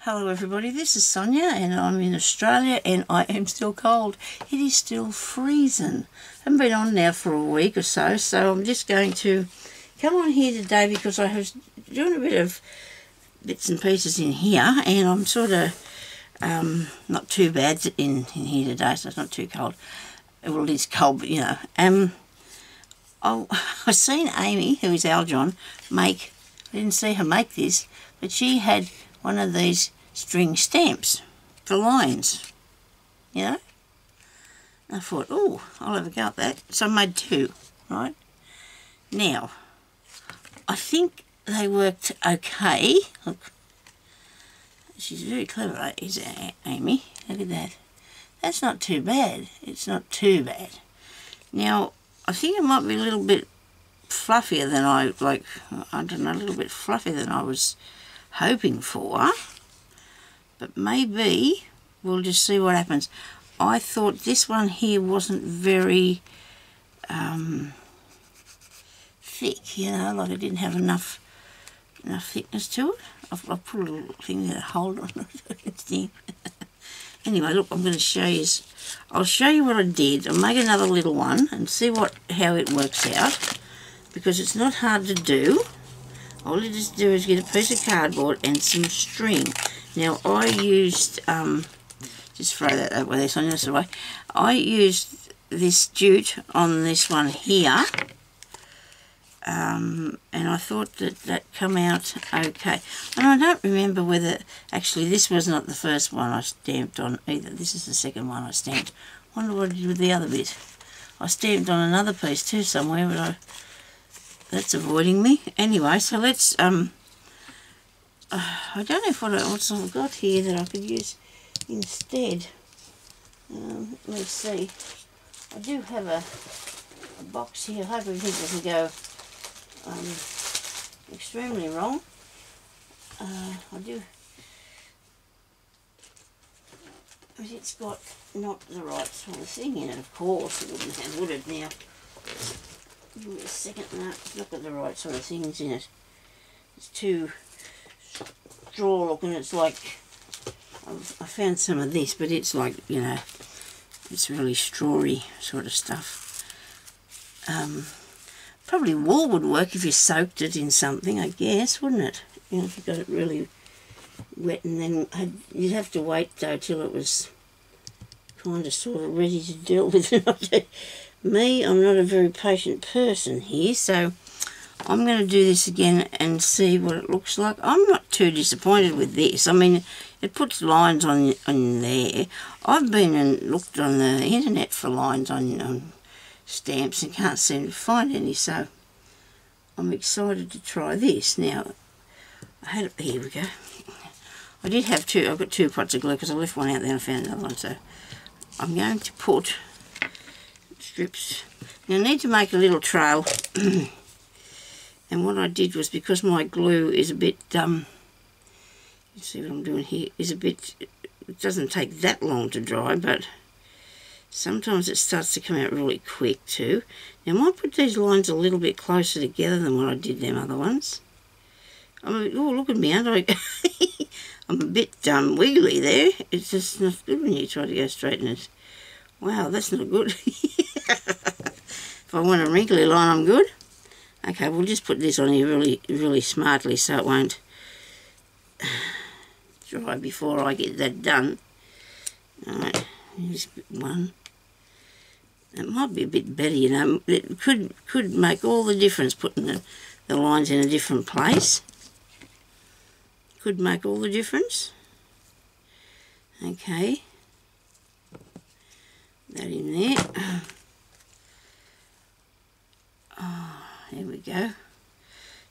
Hello everybody, this is Sonia and I'm in Australia and I am still cold. It is still freezing. I haven't been on now for a week or so, so I'm just going to come on here today because I was doing a bit of bits and pieces in here and I'm sort of not too bad in here today, so it's not too cold. Well, it is cold, but you know. I've seen Amy, who is Aljon, make, I didn't see her make this, but she had one of these string stamps for lines, you know. I thought, oh, I'll have a go at that. So I made two, right? Now, I think they worked okay. Look, she's very clever, is Amy. Look at that. That's not too bad. It's not too bad. Now, I think it might be a little bit fluffier than I don't know, a little bit fluffier than I was hoping for, but maybe we'll just see what happens. I thought this one here wasn't very thick, you know, like it didn't have enough thickness to it. I've put a little thing there to hold on it. Anyway, look, I'm going to show you. I'll show you what I did. I'll make another little one and see how it works out, because it's not hard to do. All you just do is get a piece of cardboard and some string. Now I used, just throw that over there, so on this way. I used this jute on this one here, and I thought that come out okay. And I don't remember whether, actually this was not the first one I stamped on either. This is the second one I stamped. Wonder what I did with the other bit. I stamped on another piece too somewhere, but that's avoiding me. Anyway, so let's, I don't know what else I've got here that I could use instead. Let's see. I do have a box here. I hope everything doesn't go extremely wrong. I do, but it's got not the right sort of thing in it, of course. It wouldn't have, would it now? Give me a second. No, it's not got the right sort of things in it. It's too straw looking. It's like, I found some of this, but it's like, you know, it's really strawy sort of stuff. Probably wool would work if you soaked it in something, I guess, wouldn't it? You know, if you got it really wet, and then you'd have to wait though till it was kind of sort of ready to deal with it. Me, I'm not a very patient person here, so I'm going to do this again and see what it looks like. I'm not too disappointed with this. I mean, it puts lines on there. I've been and looked on the internet for lines on stamps and can't seem to find any, so I'm excited to try this. Now, here we go. I did have two. I've got two pots of glue because I left one out there and I found another one, so I'm going to put strips. Now I need to make a little trail and what I did was, because my glue is a bit you see what I'm doing here, is a bit, it doesn't take that long to dry, but sometimes it starts to come out really quick too. Now I might put these lines a little bit closer together than what I did them other ones. I mean, oh, look at me, aren't I? I'm a bit wiggly there. It's just not good when you try to go straight in it. Wow, that's not good. If I want a wrinkly line, I'm good. Okay, we'll just put this on here really, really smartly so it won't dry before I get that done. Alright, here's one. It might be a bit better, you know. It could make all the difference putting the lines in a different place. Could make all the difference. Okay. That in there. Oh, there we go.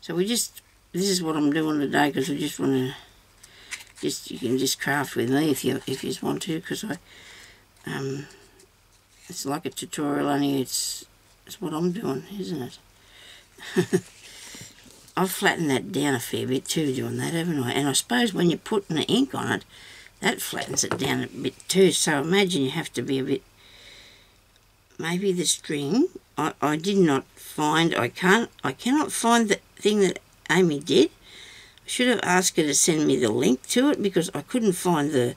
So this is what I'm doing today, because I just want to, you can just craft with me if you want to, because it's like a tutorial, only it's what I'm doing, isn't it? I've flattened that down a fair bit too doing that, haven't I? And I suppose when you're putting the ink on it, that flattens it down a bit too, so imagine you have to be a bit, maybe the string, I did not find, I cannot find the thing that Amy did. I should have asked her to send me the link to it because I couldn't find the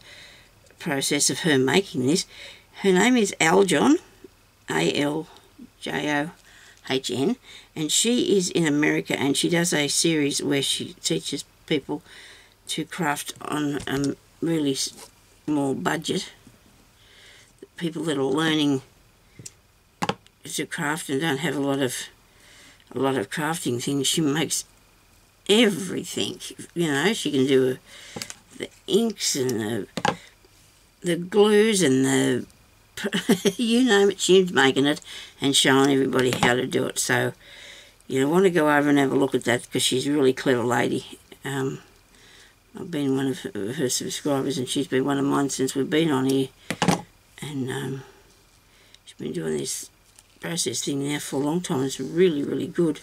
process of her making this. Her name is Aljon, A-L-J-O-H-N, and she is in America, and she does a series where she teaches people to craft on a really small budget. People that are learning to craft and don't have a lot of crafting things. She makes everything. You know, she can do the inks and the glues and the you name it, she's making it and showing everybody how to do it. So you want to go over and have a look at that because she's a really clever lady. I've been one of her subscribers and she's been one of mine since we've been on here, and she's been doing this process thing now for a long time. It's really, really good.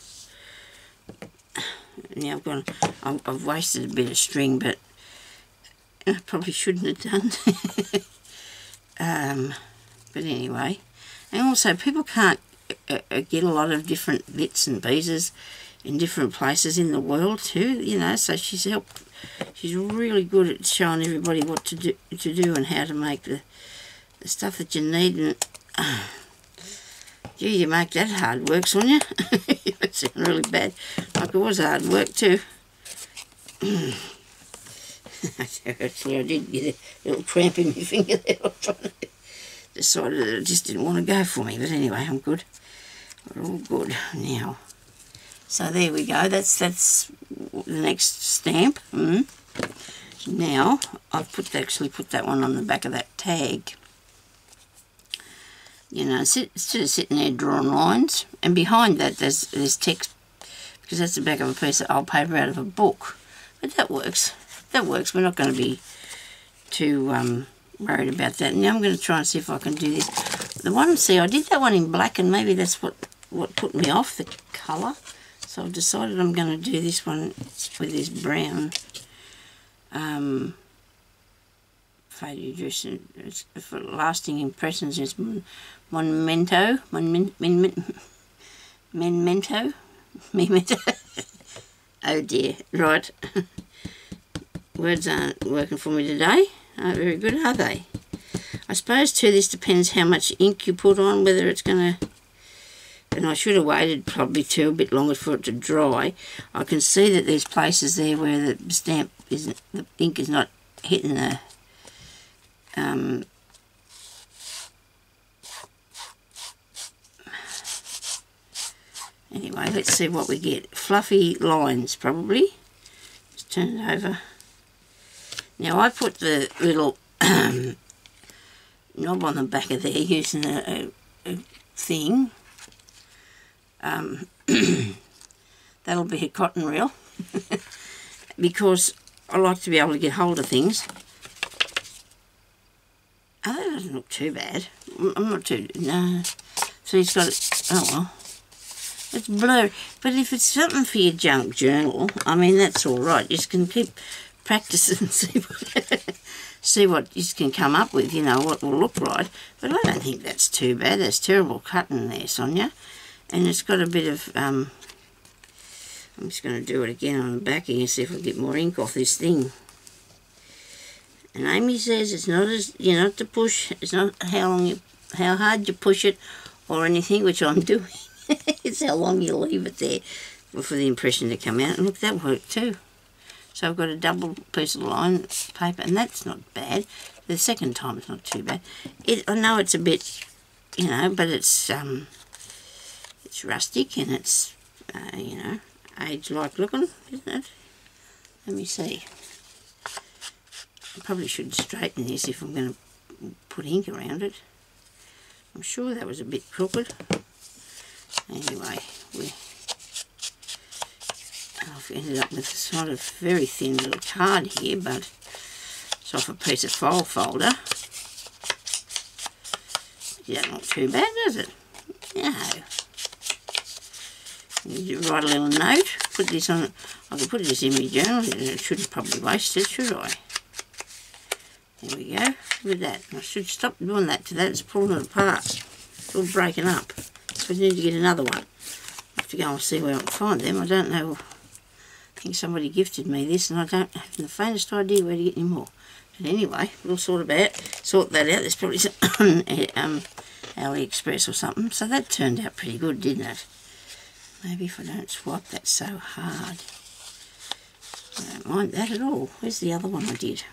Now I've wasted a bit of string, but I probably shouldn't have done. But anyway, and also people can't get a lot of different bits and pieces in different places in the world too, so she's really good at showing everybody what to do and how to make the stuff that you need. And gee, you make that hard work, Sonya. It sounds really bad. Like it was hard work too. Actually, I did get a little cramp in my finger there. I decided that it just didn't want to go for me. But anyway, I'm good. We're all good now. So there we go. That's the next stamp. Now I've actually put that one on the back of that tag. Instead of sitting there drawing lines, and behind that there's text, because that's the back of a piece of old paper out of a book. But that works. That works. We're not going to be too worried about that. Now I'm going to try and see if I can do this. The one, see, I did that one in black, and maybe that's what put me off, the colour. So I've decided I'm going to do this one with this brown faded dress. It's for lasting impressions. It's Memento. Oh dear, right. Words aren't working for me today. Aren't very good, are they? I suppose too this depends how much ink you put on, whether it's going to... And I should have waited probably a bit longer for it to dry. I can see that there's places there where the stamp isn't, the ink is not hitting the... Anyway, let's see what we get. Fluffy lines, probably. Just turn it over. Now, I put the little knob on the back of there using a thing. That'll be a cotton reel. Because I like to be able to get hold of things. Oh, that doesn't look too bad. I'm not too... No. So he's got it... Oh, well. It's blurry. But if it's something for your junk journal, I mean, that's all right. You can keep practicing and see what you can come up with, what will look right. But I don't think that's too bad. That's terrible cutting there, Sonya. And it's got a bit of... I'm just going to do it again on the back here and see if I get more ink off this thing. And Amy says it's not as, to push. It's not how hard you push it or anything, which I'm doing. It's how long you leave it there for the impression to come out. And look, that worked too. So I've got a double piece of line paper, and that's not bad. The second time it's not too bad. I know it's a bit, but it's rustic and it's, age-like looking, isn't it? Let me see. I probably should straighten this if I'm going to put ink around it. I'm sure that was a bit crooked. Anyway, I've ended up with a sort of very thin little card here, but it's off a piece of file folder. That's not too bad, does it? No. You write a little note, put this on, I can put this in my journal, I shouldn't probably waste it, should I? There we go, look at that. I should stop doing that to that, it's pulling it apart. It's all breaking up. So we need to get another one. I have to go and see where I can find them. I don't know I think somebody gifted me this and I don't have the faintest idea where to get any more. But anyway, we'll sort that out. There's probably some AliExpress or something. So that turned out pretty good, didn't it? Maybe if I don't swipe that so hard. I don't mind that at all. Where's the other one I did?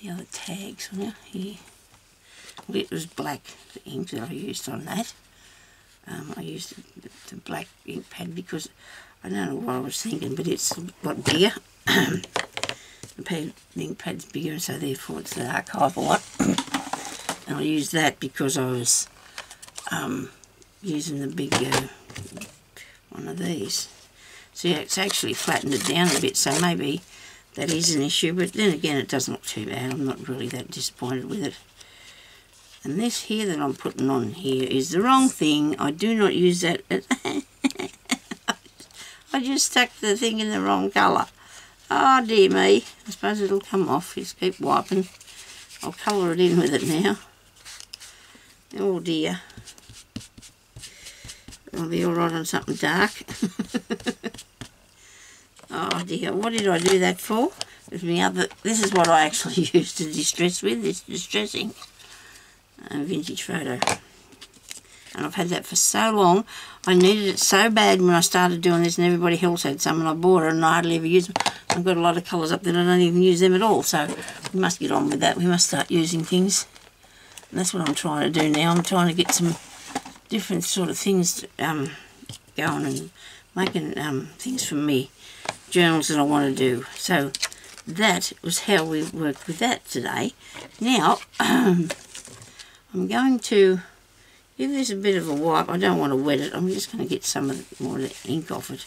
The other tags on it here. Well, it was black, the ink that I used on that. I used the black ink pad because I don't know what I was thinking, but it's a lot bigger. The ink pad's bigger, and so therefore it's the archival one. And I used that because I was using the big one of these. So yeah, it's actually flattened it down a bit, so maybe that is an issue, but then again it doesn't look too bad. I'm not really that disappointed with it. And this here that I'm putting on here is the wrong thing. I do not use that. I just stuck the thing in the wrong colour. Oh dear me. I suppose it'll come off. Just keep wiping. I'll colour it in with it now. Oh dear. I'll be alright on something dark. Oh dear. What did I do that for? With me other. This is what I actually used to distress with. This distressing. Vintage photo, and I've had that for so long. I needed it so bad when I started doing this, and everybody else had some, and I bought it and I hardly ever use them. I've got a lot of colours up there and I don't even use them at all, so we must get on with that. We must start using things, and that's what I'm trying to do now. I'm trying to get some different sort of things going and making things for me, journals that I want to do. So that was how we worked with that today. Now I'm going to give this a bit of a wipe. I don't want to wet it. I'm just going to get some of more of the ink off it.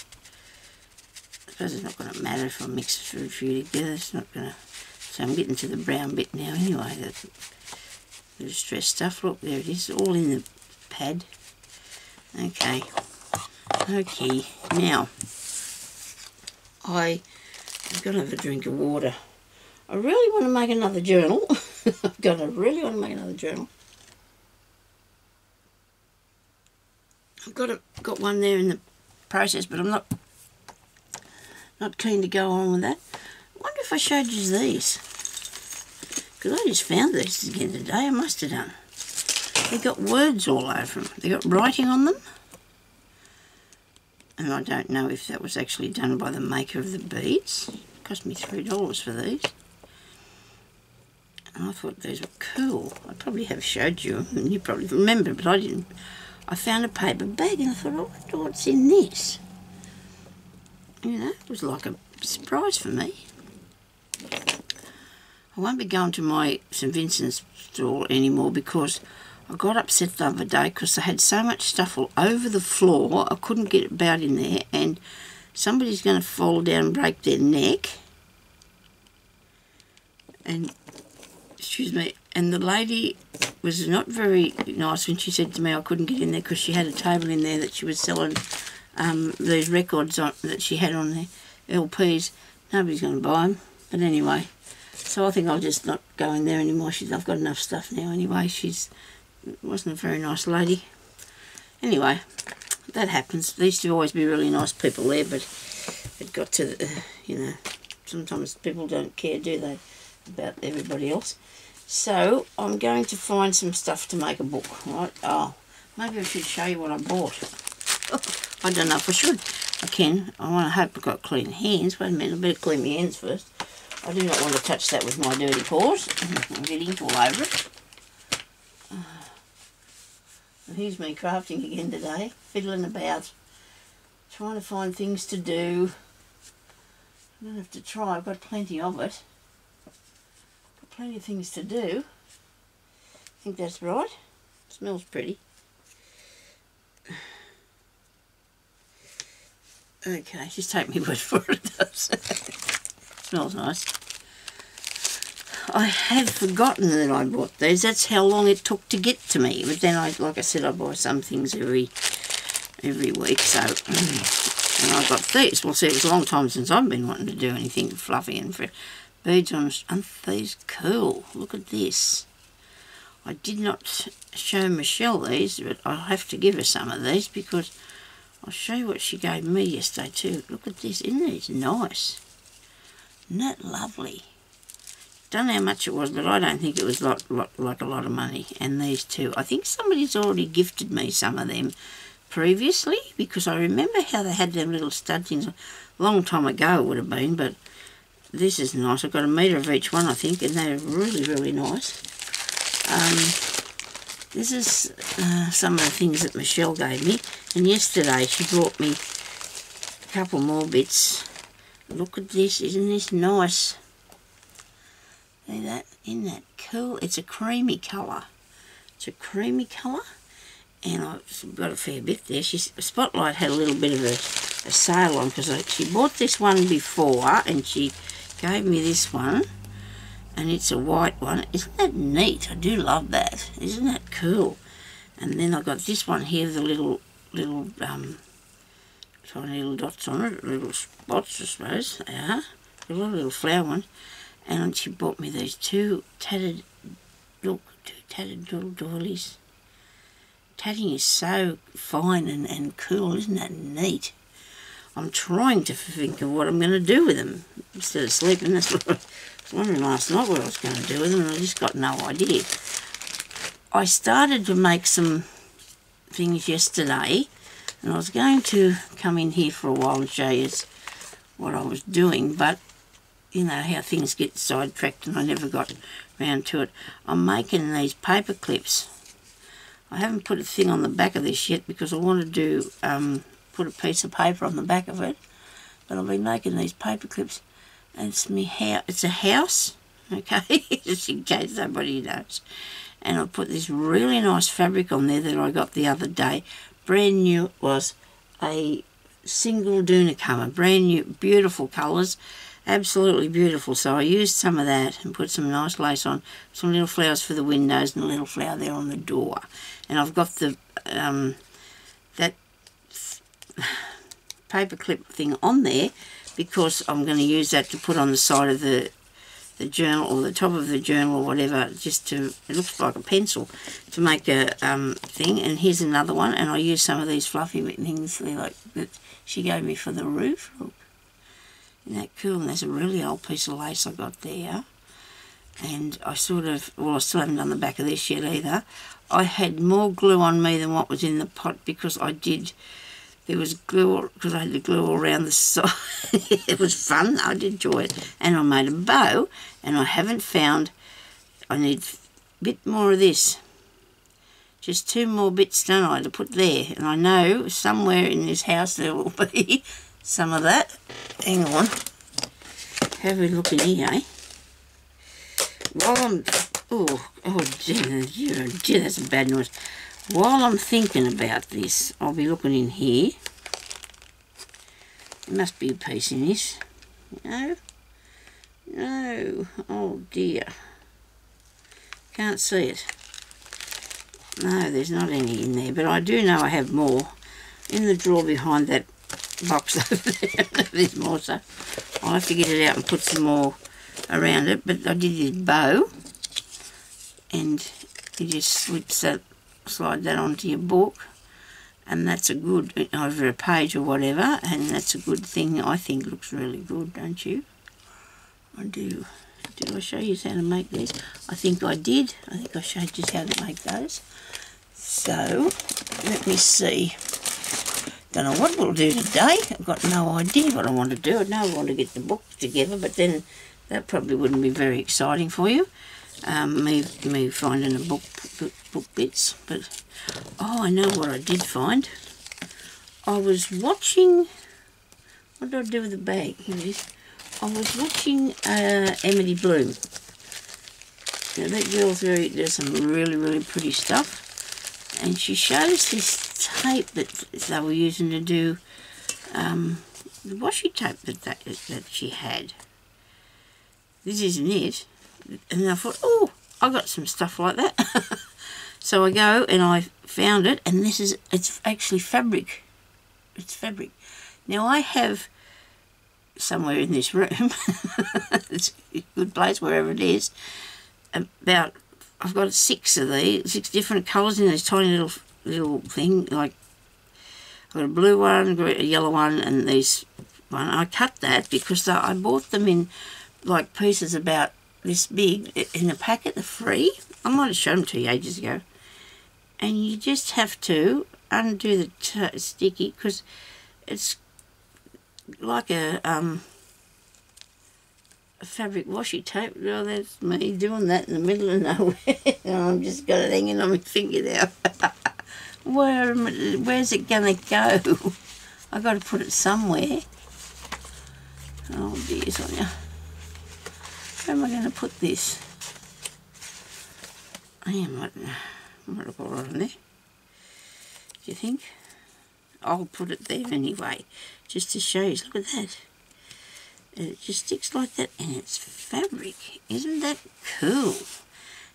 I suppose it's not going to matter if I mix it for a few together. It's not going to... So I'm getting to the brown bit now anyway. The distressed stuff. Look, there it is. All in the pad. Okay. Okay. Now, I've got to have a drink of water. I really want to make another journal. Really want to make another journal. I've got one there in the process, but I'm not keen to go on with that. I wonder if I showed you these, because I just found these again today. I must have done. They got words all over them. They got writing on them, and I don't know if that was actually done by the maker of the beads. It cost me $3 for these. And I thought these were cool. I probably have showed you, and you probably remember, but I didn't. I found a paper bag and I thought, I wonder what's in this. You know, it was like a surprise for me. I won't be going to my St Vincent's store anymore because I got upset the other day because I had so much stuff all over the floor. I couldn't get it about in there, and somebody's going to fall down and break their neck. And excuse me, and the lady was not very nice when she said to me I couldn't get in there because she had a table in there that she was selling these records on, that she had on there, LPs. Nobody's going to buy them, but anyway, so I think I'll just not go in there anymore. I've got enough stuff now anyway. Wasn't a very nice lady. Anyway, that happens. There used to always be really nice people there, but it got to the, you know, sometimes people don't care, do they, about everybody else. So I'm going to find some stuff to make a book, right? Oh, maybe I should show you what I bought. I don't know if I should. I can. I hope I've got clean hands. Wait a minute, I better clean my hands first. I do not want to touch that with my dirty paws. I'm getting ink all over it. And here's me crafting again today, fiddling about, trying to find things to do. I don't have to try, I've got plenty of it. Got plenty of things to do. I think that's right. Smells pretty. Okay, just take me word for it, it does. Smells nice. I had forgotten that I bought these. That's how long it took to get to me. But then, like I said, I buy some things every week. So, and I got these. Well, see, it's a long time since I've been wanting to do anything fluffy and for beads on. Aren't these cool? Look at this. I did not show Michelle these, but I'll have to give her some of these because I'll show you what she gave me yesterday too. Look at this, isn't it nice? Isn't that lovely? Don't know how much it was, but I don't think it was like a lot of money. And these two, I think somebody's already gifted me some of them previously, because I remember how they had them little stud things a long time ago it would have been, but this is nice. I've got a metre of each one, I think, and they're really, really nice. This is some of the things that Michelle gave me, and yesterday she brought me a couple more bits. Look at this, isn't this nice? See that? Isn't that cool? It's a creamy colour. It's a creamy colour, and I've got a fair bit there. Spotlight had a little bit of a sale on, because she bought this one before, and she gave me this one, and it's a white one. Isn't that neat? I do love that. Isn't that cool? And then I got this one here, the little tiny little dots on it, little spots, I suppose they are. A little flower one. And she bought me these two tattered little doilies. Tatting is so fine and cool, isn't that neat? I'm trying to think of what I'm going to do with them instead of sleeping. That's what I was wondering last night what I was going to do with them, and I just got no idea. I started to make some things yesterday, and I was going to come in here for a while and show you what I was doing, but you know how things get sidetracked and I never got round to it. I'm making these paper clips. I haven't put a thing on the back of this yet because I want to do put a piece of paper on the back of it, but I've been making these paper clips, and it's a house, okay, just in case nobody knows. And I put this really nice fabric on there that I got the other day, brand new. It was a single doona colour, brand new, beautiful colours, absolutely beautiful. So I used some of that and put some nice lace on, some little flowers for the windows and a little flower there on the door. And I've got the that paper clip thing on there because I'm going to use that to put on the side of the journal, or the top of the journal, or whatever, just to, it looks like a pencil, to make a thing. And here's another one, and I use some of these fluffy things like that she gave me for the roof. Look, isn't that cool? And there's a really old piece of lace I got there. And I sort of, well, I still haven't done the back of this yet either. I had more glue on me than what was in the pot because there was glue, because I had to glue all around the side. It was fun, I did enjoy it. And I made a bow, and I haven't found, I need a bit more of this. Just 2 more bits, don't I, to put there. And I know somewhere in this house there will be some of that. Hang on. Have a look in here, eh? While I'm, oh dear, that's a bad noise. While I'm thinking about this, I'll be looking in here. There must be a piece in this. No? No. Oh dear. Can't see it. No, there's not any in there, but I do know I have more. In the drawer behind that box over there, there's more, so I'll have to get it out and put some more around it. But I did this bow, and you just slide that onto your book, and that's a good, over a page or whatever, and that's a good thing. I think looks really good, don't you? I do. Did I show you how to make these? I think I did. I think I showed you how to make those. So, let me see. Don't know what we'll do today. I've got no idea what I want to do. I know I want to get the book together, but then that probably wouldn't be very exciting for you. Me finding the book bits, but oh, I know what I did find. I was watching, what did I do with the bag? Here it is. I was watching Emily Bloom. Now that girl's does some really pretty stuff, and she shows this tape that they were using to do the washi tape that she had. This isn't it. And then I thought, oh, I got some stuff like that. So I go and I found it, and it's actually fabric. It's fabric. Now I have somewhere in this room, it's a good place wherever it is, I've got 6 of these, 6 different colours in this tiny little thing, like, got a blue one, a yellow one, and these one. I cut that because I bought them in like pieces about this big in a packet. They're free. I might have shown them to you ages ago. And you just have to undo the sticky because it's like a fabric washi tape. Well, that's me doing that in the middle of nowhere. And I'm just got it hanging on my finger now. Where's it gonna go? I've got to put it somewhere. Oh dear, Sonia. Where am I going to put this? I might have got it on there. Do you think? I'll put it there anyway, just to show you. Look at that. And it just sticks like that, and it's fabric. Isn't that cool?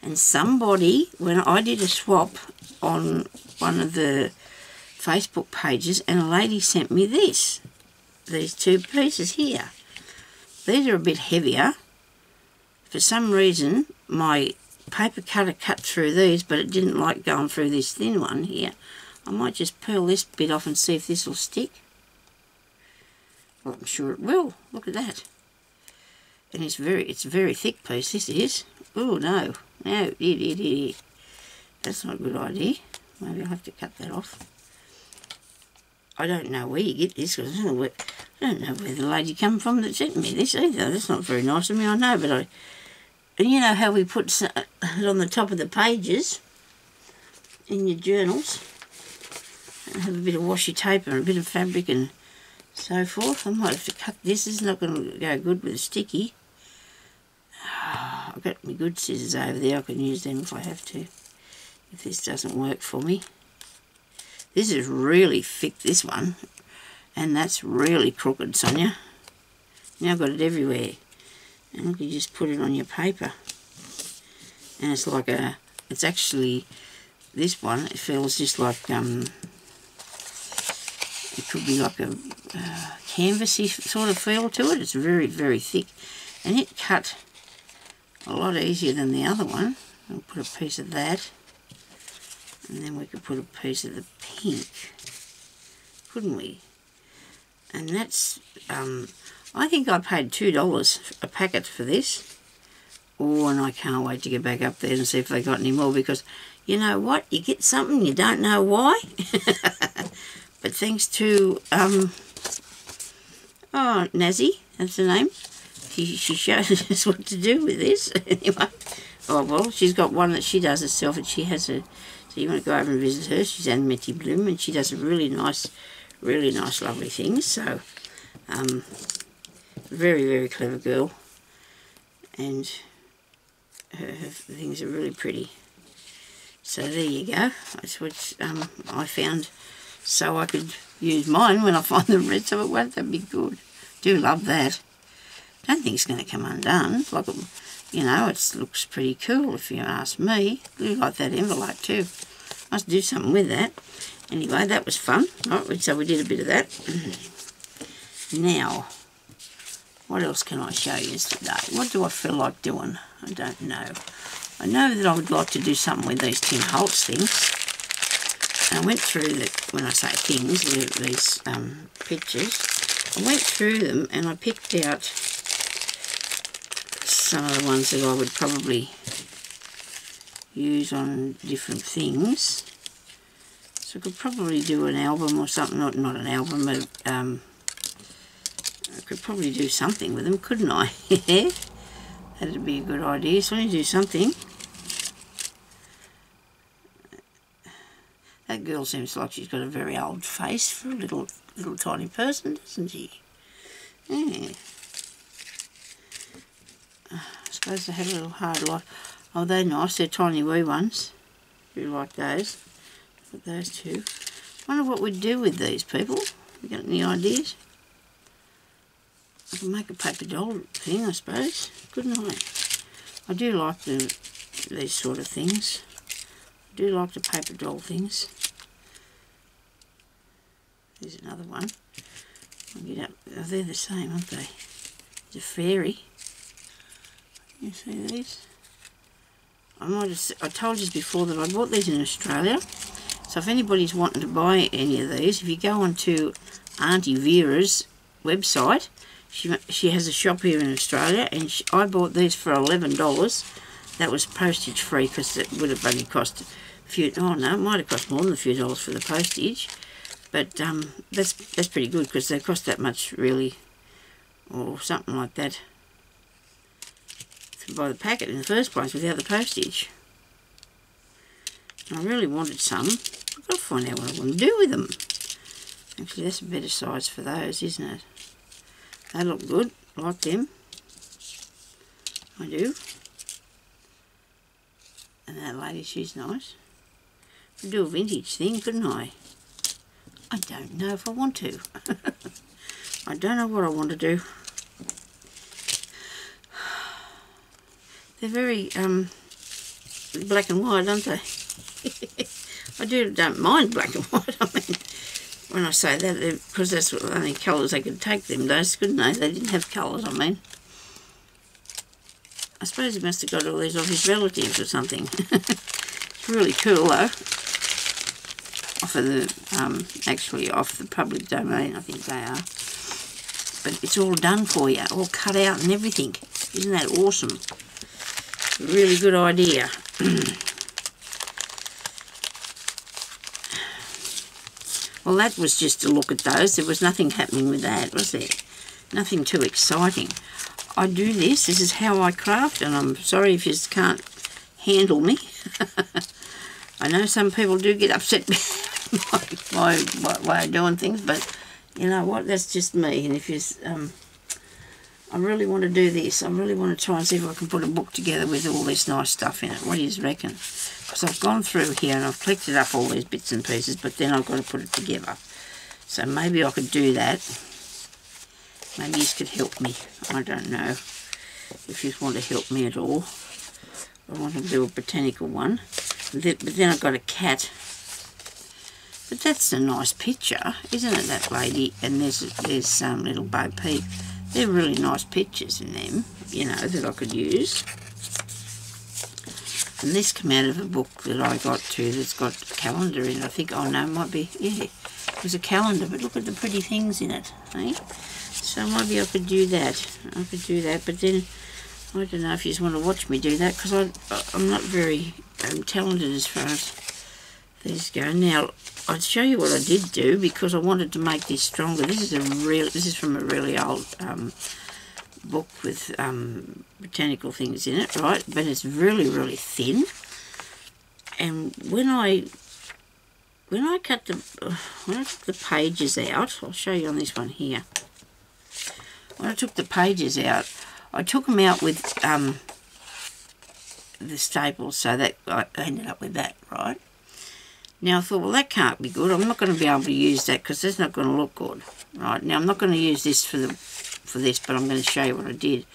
And somebody, when I did a swap on one of the Facebook pages, and a lady sent me these 2 pieces here. These are a bit heavier. For some reason, my paper cutter cut through these, but it didn't like going through this thin one here. I might just peel this bit off and see if this will stick. Well, I'm sure it will. Look at that. And it's a very thick piece, this is. Oh, no. No, that's not a good idea. Maybe I'll have to cut that off. I don't know where you get this, because I don't know where the lady come from that sent me this either. That's not very nice of me, I know, but and you know how we put it on the top of the pages in your journals, and have a bit of washi tape and a bit of fabric and so forth. I might have to cut this. This is not going to go good with a sticky. I've got my good scissors over there. I can use them if I have to, if this doesn't work for me. This is really thick, this one, and that's really crooked, Sonia. Now I've got it everywhere. And you just put it on your paper. And it's like it's actually, this one, it feels just like, it could be like a canvasy sort of feel to it. It's very, very thick. And it cut a lot easier than the other one. I'll put a piece of that, and then we could put a piece of the pink, couldn't we? And that's, I think I paid $2 a packet for this. Oh, and I can't wait to get back up there and see if they got any more, because you know what? You get something, you don't know why. But thanks to, Nazi, that's her name. She shows us what to do with this. Anyway, oh well, she's got one that she does herself, and she has a, so you want to go over and visit her. She's Anne-Metty Bloom, and she does really nice, lovely things. So, very, very clever girl, and her things are really pretty. So there you go. That's what I found, so I could use mine when I find the rest of it. Won't that be good? Do love that. Don't think it's going to come undone. Like, you know, it looks pretty cool if you ask me. I do like that envelope too. Must do something with that. Anyway, that was fun. Right, so we did a bit of that. Now, what else can I show you today? What do I feel like doing? I don't know. I know that I would like to do something with these Tim Holtz things. And I went through when I say things, these pictures, I went through them and I picked out some of the ones that I would probably use on different things. So I could probably do an album or something, not an album, but I could probably do something with them, couldn't I? That'd be a good idea. So I need to do something. That girl seems like she's got a very old face for a little tiny person, doesn't she? Yeah. I suppose they have a little hard life. Oh, they're nice. They're tiny wee ones. Do like those. Look at those two. Wonder what we'd do with these, people. You got any ideas? I can make a paper doll thing, I suppose. Couldn't I? I do like these sort of things. I do like the paper doll things. There's another one. I'll get up. Oh, they're the same, aren't they? It's a fairy. You see these? I told you before that I bought these in Australia. So if anybody's wanting to buy any of these, if you go onto Auntie Vera's website, she has a shop here in Australia, and I bought these for $11. That was postage free because it would have only cost a few. Oh no, it might have cost more than a few dollars for the postage, but that's pretty good because they cost that much really, or something like that, to buy the packet in the first place without the postage. I really wanted some. I've got to find out what I want to do with them. Actually, that's a better size for those, isn't it? They look good. I like them. I do. And that lady, she's nice. I could do a vintage thing, couldn't I? I don't know if I want to. I don't know what I want to do. They're very black and white, aren't they? I don't mind black and white. I mean, when I say that, because that's the only colours they could take them days, couldn't they? They didn't have colours, I mean. I suppose he must have got all these off his relatives or something. It's really cool though. Off of the, actually off the public domain, I think they are. But it's all done for you, all cut out and everything. Isn't that awesome? Really good idea. Well, that was just a look at those. There was nothing happening with that, was there? Nothing too exciting. I do this. This is how I craft, and I'm sorry if you can't handle me. I know some people do get upset with my way of doing things, but you know what? That's just me. And if you, I really want to do this. I really want to try and see if I can put a book together with all this nice stuff in it. What do you reckon? Because I've gone through here and I've collected up all these bits and pieces, but then I've got to put it together. So maybe I could do that. Maybe you could help me. I don't know if you want to help me at all. I want to do a botanical one. But then I've got a cat. But that's a nice picture, isn't it, that lady? And there's little Bo Peep. They're really nice pictures in them, you know, that I could use. And this came out of a book that I got too that's got a calendar in it. I think, oh no, it might be, yeah, it was a calendar, but look at the pretty things in it, eh? So maybe I could do that. I could do that, but then I don't know if you just want to watch me do that because I'm not very talented as far as these go. Now, I'd show you what I did do because I wanted to make this stronger. This is from a really old book with botanical things in it, right? But it's really, really thin. And when I took the pages out, I'll show you on this one here. When I took the pages out, I took them out with the staples, so that I ended up with that, right? Now I thought, well, that can't be good. I'm not going to be able to use that because that's not going to look good, right? Now I'm not going to use this for this, but I'm going to show you what I did.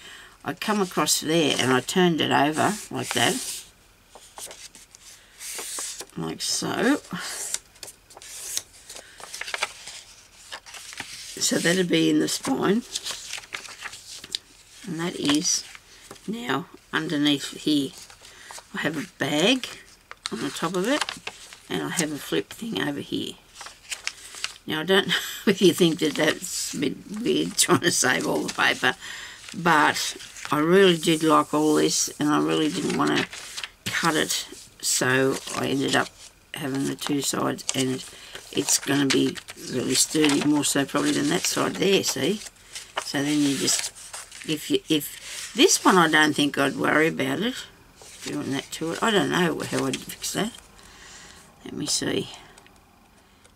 I come across there and I turned it over like that, like so. So that'd be in the spine. And that is now underneath here. I have a bag on the top of it, and I have a flip thing over here. Now I don't know if you think that that's a bit weird trying to save all the paper, but I really did like all this, and I really didn't want to cut it, so I ended up having the two sides, and it's going to be really sturdy, more so probably than that side there, see? So then you just, if this one, I don't think I'd worry about it, doing that to it. I don't know how I'd fix that. Let me see.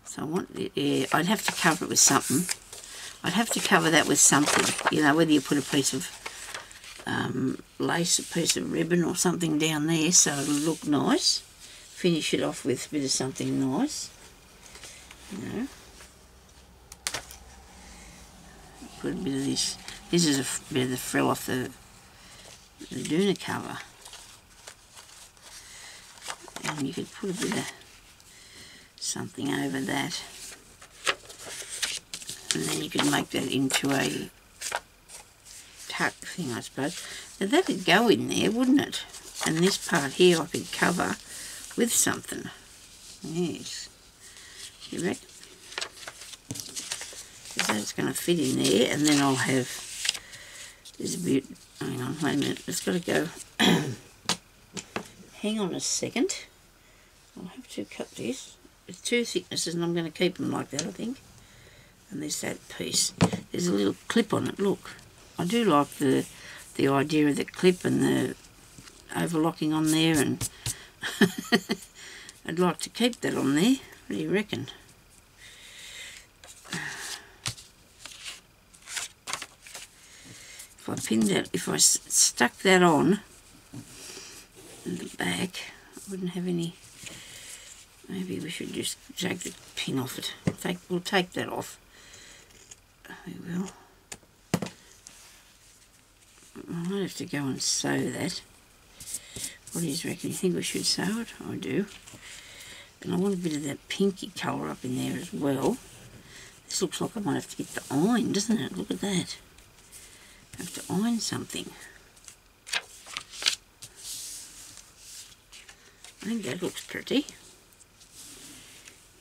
So I want, yeah, I'd have to cover it with something. I'd have to cover that with something, you know, whether you put a piece of lace, a piece of ribbon or something down there so it'll look nice. Finish it off with a bit of something nice, you know. Put a bit of this. This is a bit of the frill off the doona cover. And you could put a bit of something over that. And then you could make that into a tuck thing, I suppose. Now that'd go in there, wouldn't it? And this part here I could cover with something. Yes. you reckon? Because that's going to fit in there, and then I'll have, there's a bit, hang on, wait a minute, it's got to go, hang on a second, I'll have to cut this. It's 2 thicknesses and I'm going to keep them like that, I think. And there's that piece. There's a little clip on it, look. I do like the idea of the clip and the overlocking on there, and I'd like to keep that on there. What do you reckon? If I pinned that, if I stuck that on in the back, I wouldn't have any. Maybe we should just take the pin off it. We'll take that off. We will. I might have to go and sew that. What do you reckon? You think we should sew it? I do. And I want a bit of that pinky colour up in there as well. This looks like I might have to get the iron, doesn't it? Look at that. I have to iron something. I think that looks pretty.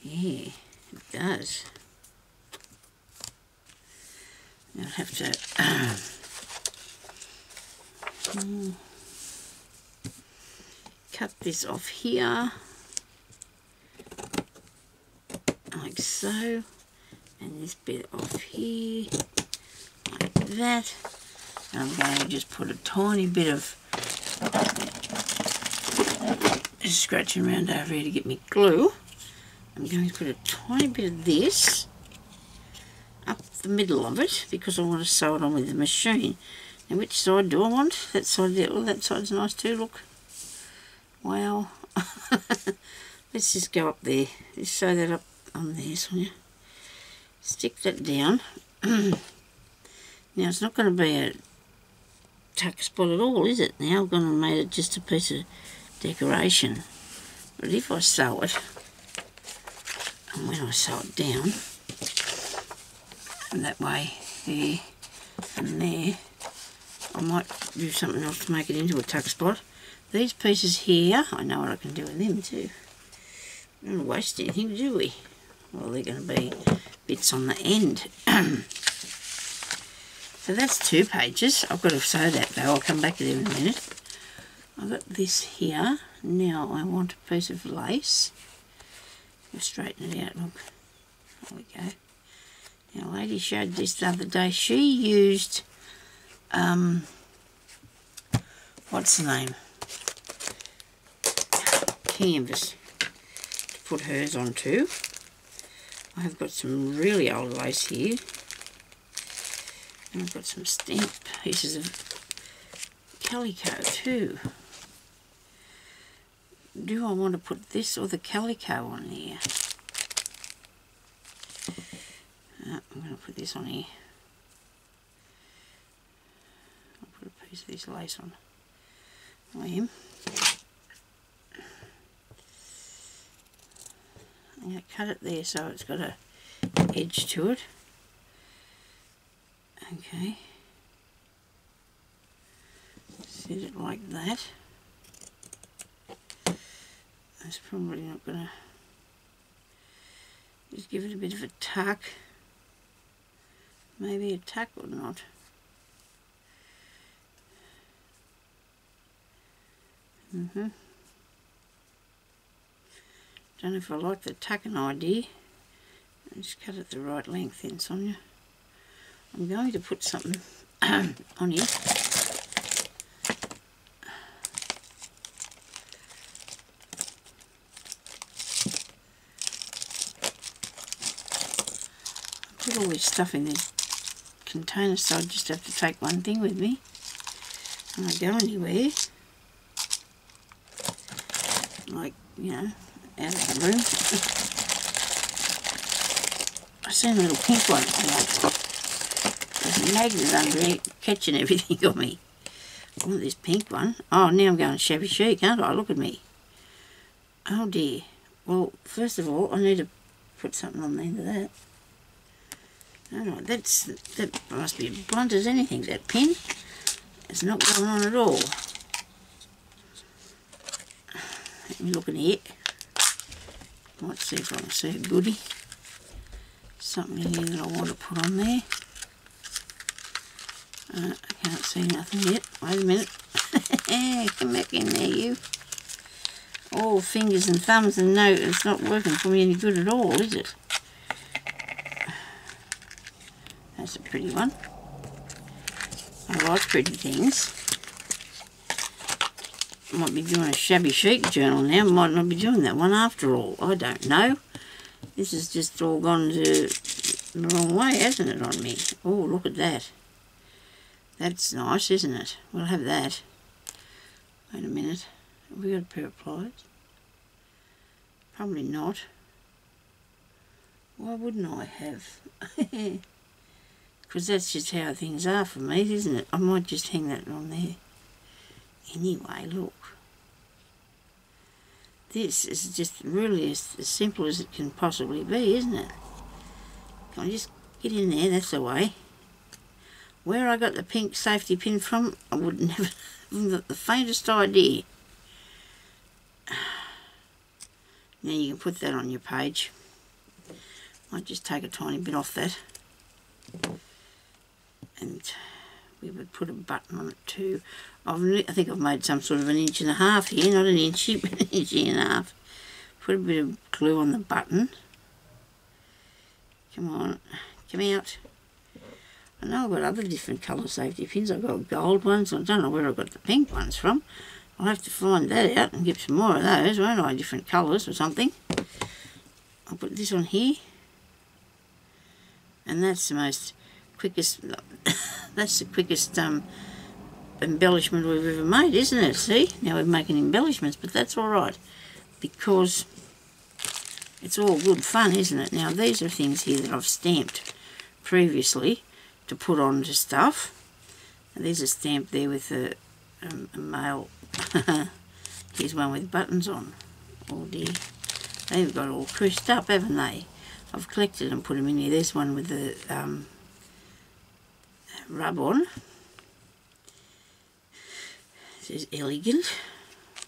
Yeah, it does. I'll have to cut this off here, like so, and this bit off here, like that. And I'm going to just put a tiny bit of, just scratching around over here to get me glue. I'm going to put a tiny bit of this up the middle of it because I want to sew it on with the machine. Now which side do I want? That side there. Oh, that side's nice too, look. Wow. Let's just go up there. Just sew that up on there, Sonia. Stick that down. Now it's not going to be a tuck spot at all, is it? Now I'm going to make it just a piece of decoration. But if I sew it, and when I sew it down, and that way, there and there, I might do something else to make it into a tuck spot. These pieces here, I know what I can do with them too. We don't waste anything, do we? Well, they're going to be bits on the end. So that's 2 pages. I've got to sew that though. I'll come back to that in a minute. I've got this here. Now I want a piece of lace. I'll straighten it out, look. There we go. Now, a lady showed this the other day. She used, what's the name? Canvas to put hers onto. I have got some really old lace here. And I've got some stamped pieces of calico too. Do I want to put this or the calico on here? I'm going to put this on here. I'll put a piece of this lace on. I am. I'm going to cut it there so it's got a edge to it. Okay. Set it like that. That's probably not going to, just give it a bit of a tuck. Maybe a tuck or not. Don't know if I like the tucking idea. I'll just cut it the right length then, Sonia. I'm going to put something on here. I put all this stuff in the container, so I just have to take one thing with me when I go anywhere. Like, you know, out of the room. I seen a little pink one. There's a magnet under there catching everything on me. I want this pink one. Oh, now I'm going shabby chic, aren't I? Look at me. Oh dear. Well, first of all, I need to put something on the end of that. Alright, that must be as blunt as anything, that pin. It's not going on at all. Let me look in here. Might see if I can see a goodie. something in here that I want to put on there. I can't see nothing yet. Wait a minute. Come back in there, you. All fingers and thumbs, and no, it's not working for me any good at all, is it? That's a pretty one. I like pretty things. I might be doing a shabby chic journal now. Might not be doing that one after all. I don't know. This has just all gone the wrong way, hasn't it, on me? Oh, look at that. That's nice, isn't it? We'll have that. Wait a minute. Have we got a pair of pliers? Probably not. Why wouldn't I have? Because that's just how things are for me, isn't it? I might just hang that on there. Anyway, look. This is just really as simple as it can possibly be, isn't it? Can I just get in there? That's the way. Where I got the pink safety pin from, I would never have got the faintest idea. Now you can put that on your page. Might just take a tiny bit off that. And we would put a button on it too. I think I've made some sort of 1.5 inches here, not an inchy, but 1.5 inches. Put a bit of glue on the button. Come on, come out. I know I've got other different colour safety pins. I've got gold ones. I don't know where I got the pink ones from. I'll have to find that out and get some more of those, won't I? Different colours or something. I'll put this on here. And that's the most quickest, that's the quickest embellishment we've ever made, isn't it? See? Now we're making embellishments, but that's alright. Because it's all good fun, isn't it? Now these are things here that I've stamped previously to put onto stuff. And these are stamped there with a male. Here's one with buttons on. Oh dear. They've got all creased up, haven't they? I've collected and put them in here. There's one with the rub on. This is elegant.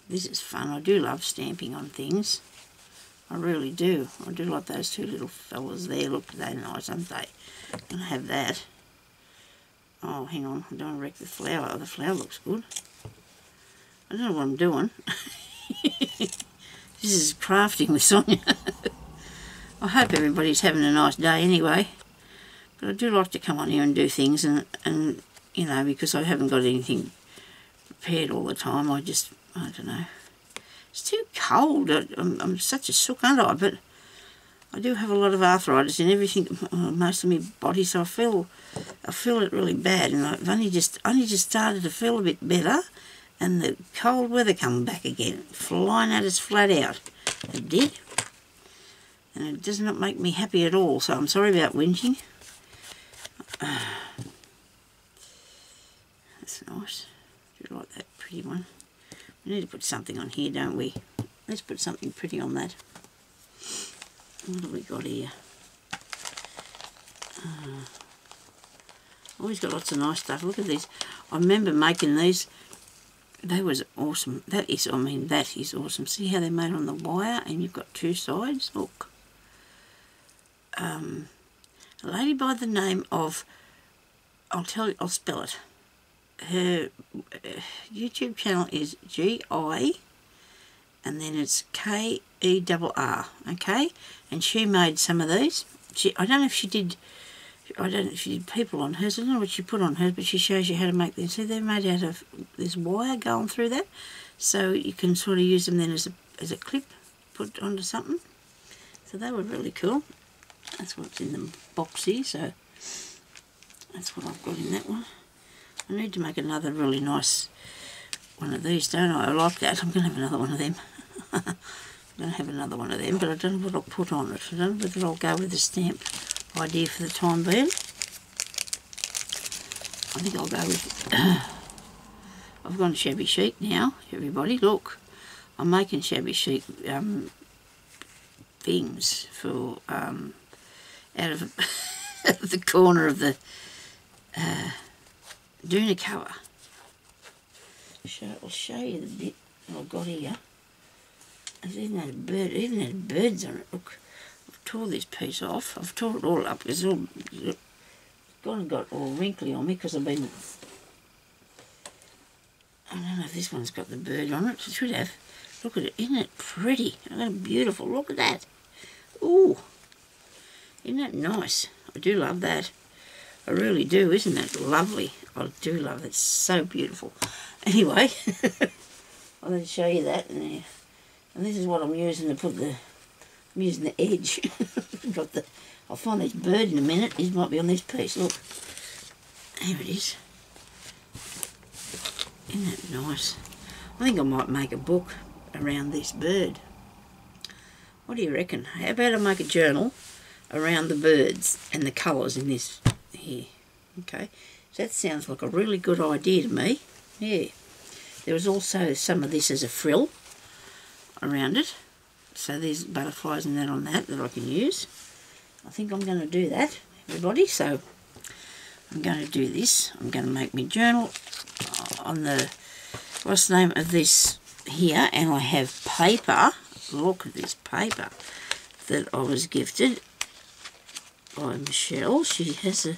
This is fun. I do love stamping on things. I really do. I do like those two little fellas there. Look, they're nice, aren't they? I'm going to have that. Oh, hang on. I don't want to wreck the flower. Oh, the flower looks good. I don't know what I'm doing. This is crafting with Sonya. I hope everybody's having a nice day anyway. But I do like to come on here and do things and you know, because I haven't got anything prepared all the time. I don't know. It's too cold. I'm such a sook, aren't I? But I do have a lot of arthritis in everything, most of my body, so I feel it really bad. And I've only just started to feel a bit better. And the cold weather come back again, flying at us flat out. It did. And it does not make me happy at all, so I'm sorry about whinging. That's nice. Do you like that pretty one? We need to put something on here, don't we? Let's put something pretty on that. What have we got here? Always got lots of nice stuff. Look at these. I remember making these. They was awesome. That is awesome. See how they're made on the wire, and you've got two sides. Look. A lady by the name of, I'll spell it. Her YouTube channel is G-I, and then it's K-E-R-R, okay? And she made some of these. I don't know if she did people on hers. I don't know what she put on hers, but she shows you how to make them. See, they're made out of this wire going through that, so you can sort of use them then as a clip, put onto something. So they were really cool. That's what's in the box here, so that's what I've got in that one. I need to make another really nice one of these, don't I? I like that. I'm going to have another one of them. I'm going to have another one of them, but I don't know what I'll put on it. I don't know whether I'll go with the stamp idea for the time being. I think I'll go with... I've gone shabby chic now, everybody. Look, I'm making shabby chic things for... out of the corner of the doona cover. I'll show you the bit that I've got here. It even had birds on it. Look, I've tore this piece off. I've tore it all up because it's all gone and got all wrinkly on me because I've been... I don't know if this one's got the bird on it. It should have. Look at it. Isn't it pretty? Isn't it beautiful? Look at that. Ooh. Isn't that nice? I do love that. I really do. Isn't it lovely? I do love it. It's so beautiful. Anyway, I'll let show you that. And this is what I'm using to put the... I'm using the edge. Got the... I'll find this bird in a minute. It might be on this piece. Look. There it is. Isn't that nice? I think I might make a book around this bird. What do you reckon? How about I make a journal around the birds and the colours in this here? Okay, so that sounds like a really good idea to me. Yeah. There was also some of this as a frill around it. So there's butterflies and that on that I can use. I think I'm going to do that, everybody. So I'm going to do this. I'm going to make my journal on the, what's the name of this here, and I have paper. Look at this paper that I was gifted by Michelle. She has a,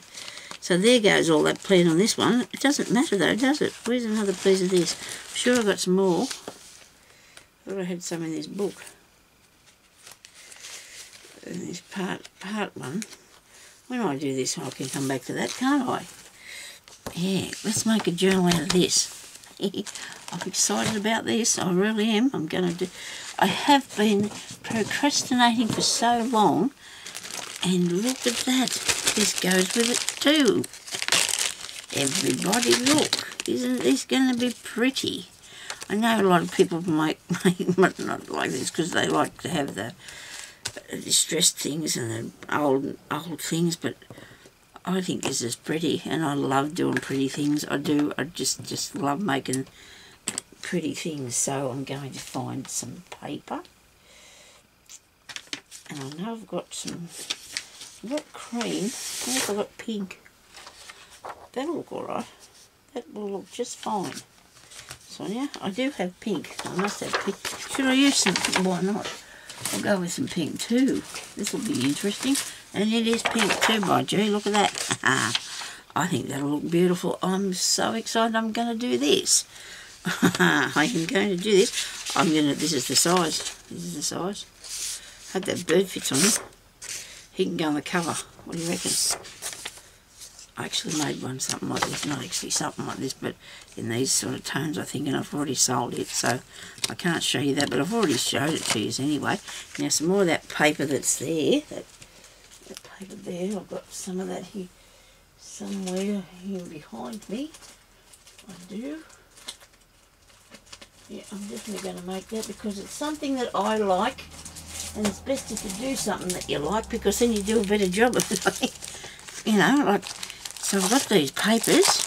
so there goes all that plan on this one. It doesn't matter though, does it? Where's another piece of this? I'm sure I got some more. I thought I had some in this book. In this part one. When I do this, I can come back to that, can't I? Yeah, let's make a journal out of this. I'm excited about this. I really am. I'm going to do... I have been procrastinating for so long. And look at that. This goes with it too. Everybody look. Isn't this going to be pretty? I know a lot of people might not like this because they like to have the distressed things and the old things, but I think this is pretty, and I love doing pretty things. I do. I just love making pretty things. So I'm going to find some paper, and I know I've got some. I've got cream. I think I've got pink. That'll look alright. That will look just fine. Sonia, I do have pink. I must have pink. Should I use some? Why not? I'll go with some pink too. This will be interesting. And it is pink too, by gee, look at that. I think that'll look beautiful. I'm so excited I'm going to do this. I am going to do this. This is the size. This is the size. Hope that bird fits on it. He can go on the cover. What do you reckon? I actually made one something like this. Not actually something like this, but in these sort of tones, I think, and I've already sold it, so I can't show you that, but I've already showed it to you anyway. Now, some more of that paper that's there, that paper there, I've got some of that here, somewhere here behind me. I do. Yeah, I'm definitely going to make that because it's something that I like, and it's best if you do something that you like because then you do a better job of it. You know, like, so I've got these papers.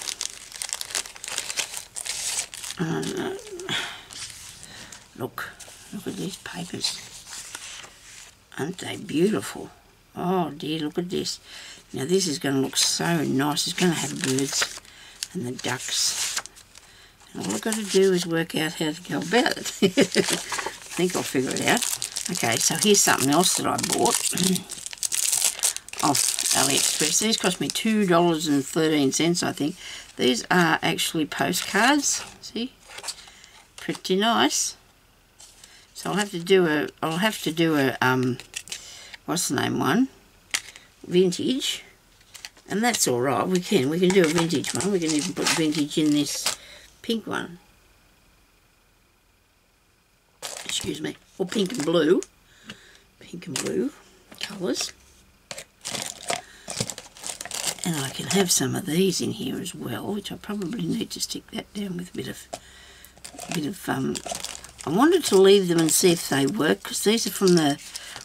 Look at these papers. Aren't they beautiful? Oh dear, look at this. Now this is going to look so nice. It's going to have birds and the ducks. And all I've got to do is work out how to go about it. I think I'll figure it out. Okay, so here's something else that I bought off AliExpress. These cost me $2.13, I think. These are actually postcards. See? Pretty nice. So I'll have to do a what's the name one? Vintage. And that's alright. We can do a vintage one. We can even put vintage in this pink one. Excuse me. Or pink and blue. Pink and blue colours. And I can have some of these in here as well, which I probably need to stick that down with a bit of I wanted to leave them and see if they work, because these are from the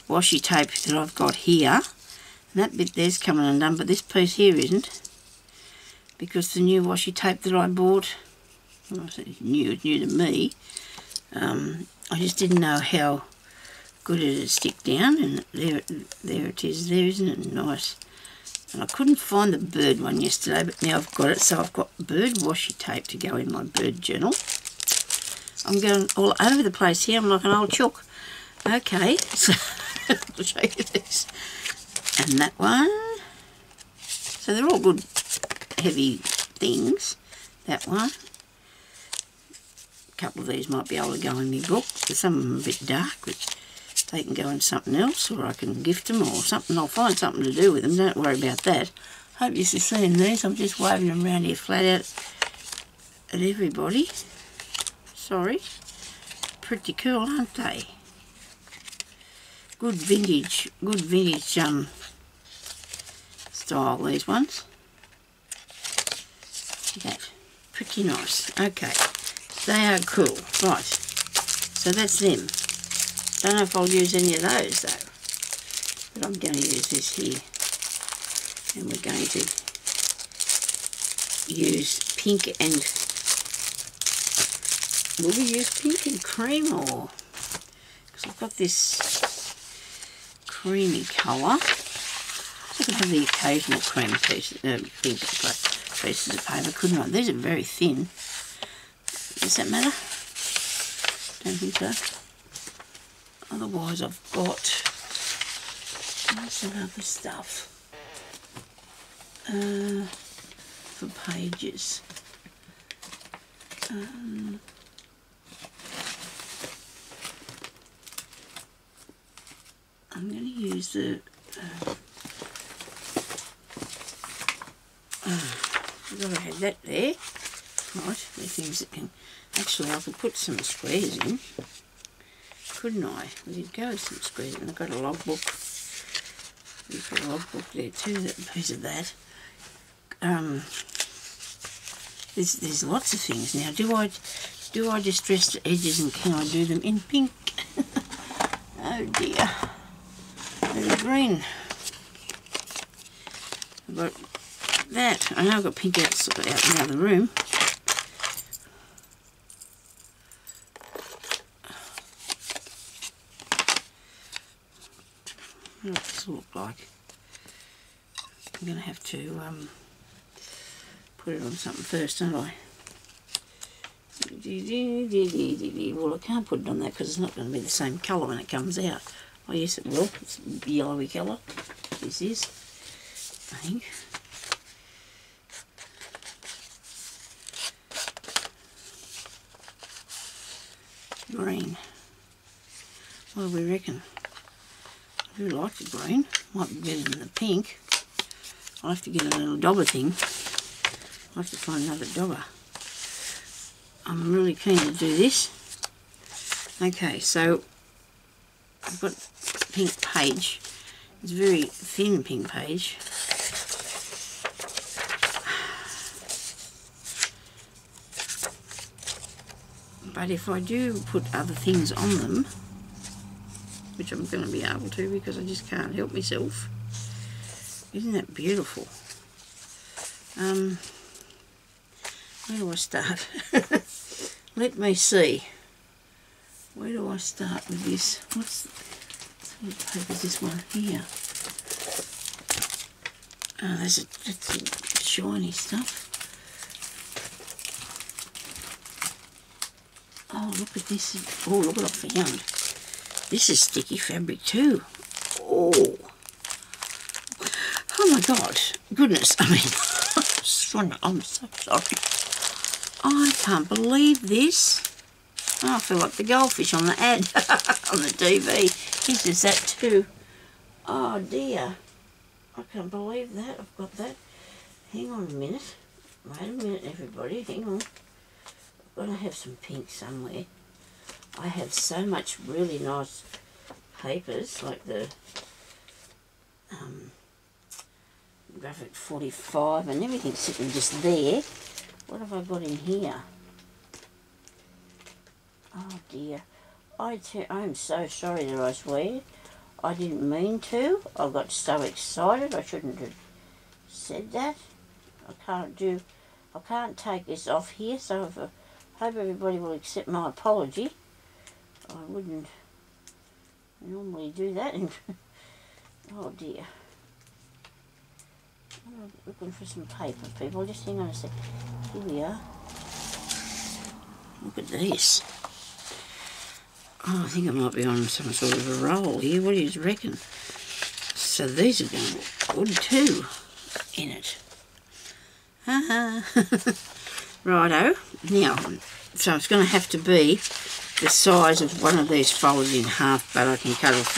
washi tape that I've got here. And that bit there's coming undone, but this piece here isn't. Because the new washi tape that I bought, well, I say it's new to me, I just didn't know how good it would stick down, and there it is there, isn't it? Nice. And I couldn't find the bird one yesterday, but now I've got it, so I've got bird washi tape to go in my bird journal. I'm going all over the place here. I'm like an old chook. Okay, so I'll show you this. And that one. So they're all good heavy things. That one. A couple of these might be able to go in my book. Some of them are a bit dark, but they can go in something else, or I can gift them or something. I'll find something to do with them. Don't worry about that. Hope you're seeing these. I'm just waving them around here flat out at everybody. Sorry. Pretty cool, aren't they? Good vintage style, these ones. That. Pretty nice. Okay. They are cool. Right. So that's them. Don't know if I'll use any of those though. But I'm going to use this here. And we're going to use pink and... Will we use pink and cream, or... Because I've got this creamy colour. I could have the occasional cream pieces, pink pieces of paper, couldn't I? These are very thin. Does that matter? Don't think so. Otherwise I've got some other stuff for pages. I'm going to use the I've got to have that there. Right, the things that can... Actually, I could put some squares in, couldn't I? We could go with some squares, and I've got a logbook. We've got a logbook there too, that piece of that. There's lots of things now. Do I distress the edges, and can I do them in pink? Oh dear. There's green. I've got that. I know I've got pink out in the other room. What does this look like? I'm going to have to put it on something first, don't I? Well, I can't put it on that because it's not going to be the same colour when it comes out. Oh yes it will. It's a yellowy colour. This is, I think. Green. What do we reckon? I do like the green. Might be better than the pink. I'll have to get a little dauber thing. I'll have to find another dauber. I'm really keen to do this. Okay, so I've got pink page. It's a very thin pink page. But if I do put other things on them, which I'm going to be able to because I just can't help myself. Isn't that beautiful? Where do I start? Let me see. Where do I start with this? What paper is this one here? Oh, that's shiny stuff. Oh, look at this. Oh, look what I found. This is sticky fabric too. Oh. Oh my God. Goodness. I mean, I'm so sorry. I can't believe this. Oh, I feel like the goldfish on the ad on the TV. He does that too. Oh dear. I can't believe that. I've got that. Hang on a minute. Wait a minute, everybody. Hang on. I've got to have some pink somewhere. I have so much really nice papers, like the graphic 45 and everything sitting just there. What have I got in here? Oh dear. I'm so sorry that I swear. I didn't mean to. I got so excited. I shouldn't have said that. I can't take this off here, so I hope everybody will accept my apology. I wouldn't normally do that. Oh dear. I'm looking for some paper, people. Just hang on a sec. Here we are. Look at these. Oh, I think I might be on some sort of a roll here. What do you reckon? So these are going to look good too in it. Righto. Now, so it's going to have to be the size of one of these folded in half, but I can cut off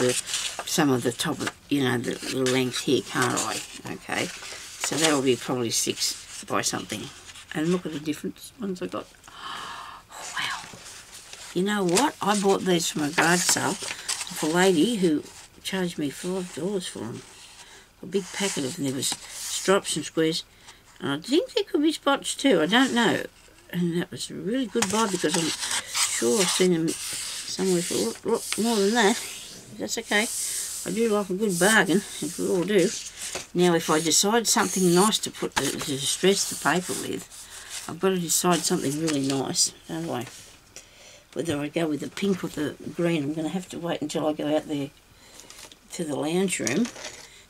some of the top of, you know, the length here, can't I? Okay. So that will be probably 6 by something. And look at the different ones I got. Oh, wow. You know what? I bought these from a garage sale for a lady who charged me $5 for them. A big packet of them. There was stripes and squares. And I think there could be spots too. I don't know. And that was a really good buy because I'm sure I've seen them somewhere for a lot more than that. That's okay. I do like a good bargain, as we all do. Now, if I decide something nice to put to distress the paper with, I've got to decide something really nice, don't I? Whether I go with the pink or the green, I'm going to have to wait until I go out there to the lounge room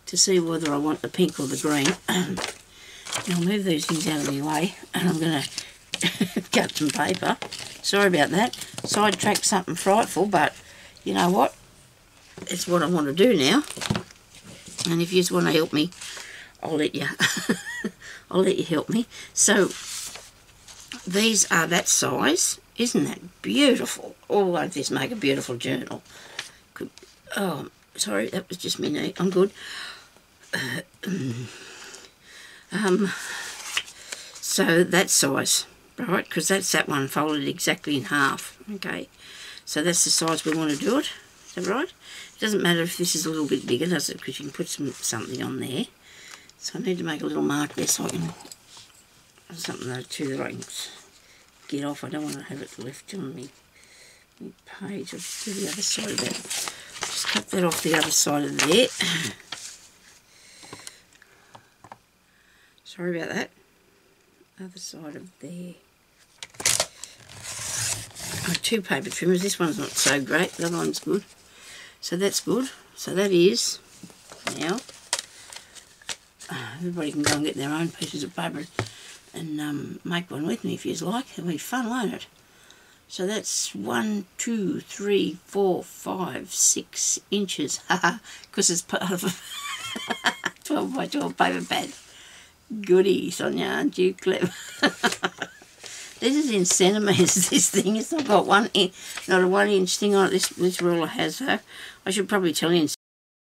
to see whether I want the pink or the green. I'll move these things out of my way, and I'm going to cut some paper. Sorry about that. Sidetracked something frightful, but you know what? It's what I want to do now. And if you just want to help me, I'll let you. I'll let you help me. So these are that size. Isn't that beautiful? Oh, won't this make a beautiful journal? Oh, sorry, that was just me knee. I'm good. So that size, right? Because that's that one folded exactly in half. Okay, so that's the size we want to do it. Is that right? It doesn't matter if this is a little bit bigger, does it? Because you can put something on there. So I need to make a little mark there so I can something there too that I can get off. I don't want to have it left on me page. I'll just do the other side of that. Just cut that off the other side of there. Sorry about that. Other side of there. Oh, 2 paper trimmers. This one's not so great. The other one's good. So that's good. So that is now. Everybody can go and get their own pieces of paper and make one with me if you'd like. It'll be fun, won't it? So that's 1, 2, 3, 4, 5, 6 inches. Because it's part of a 12 by 12 paper pad. Goody, Sonia, aren't you clever? This is in centimetres, this thing. It's not got not a 1 inch thing on it. This ruler has, though. I should probably tell you in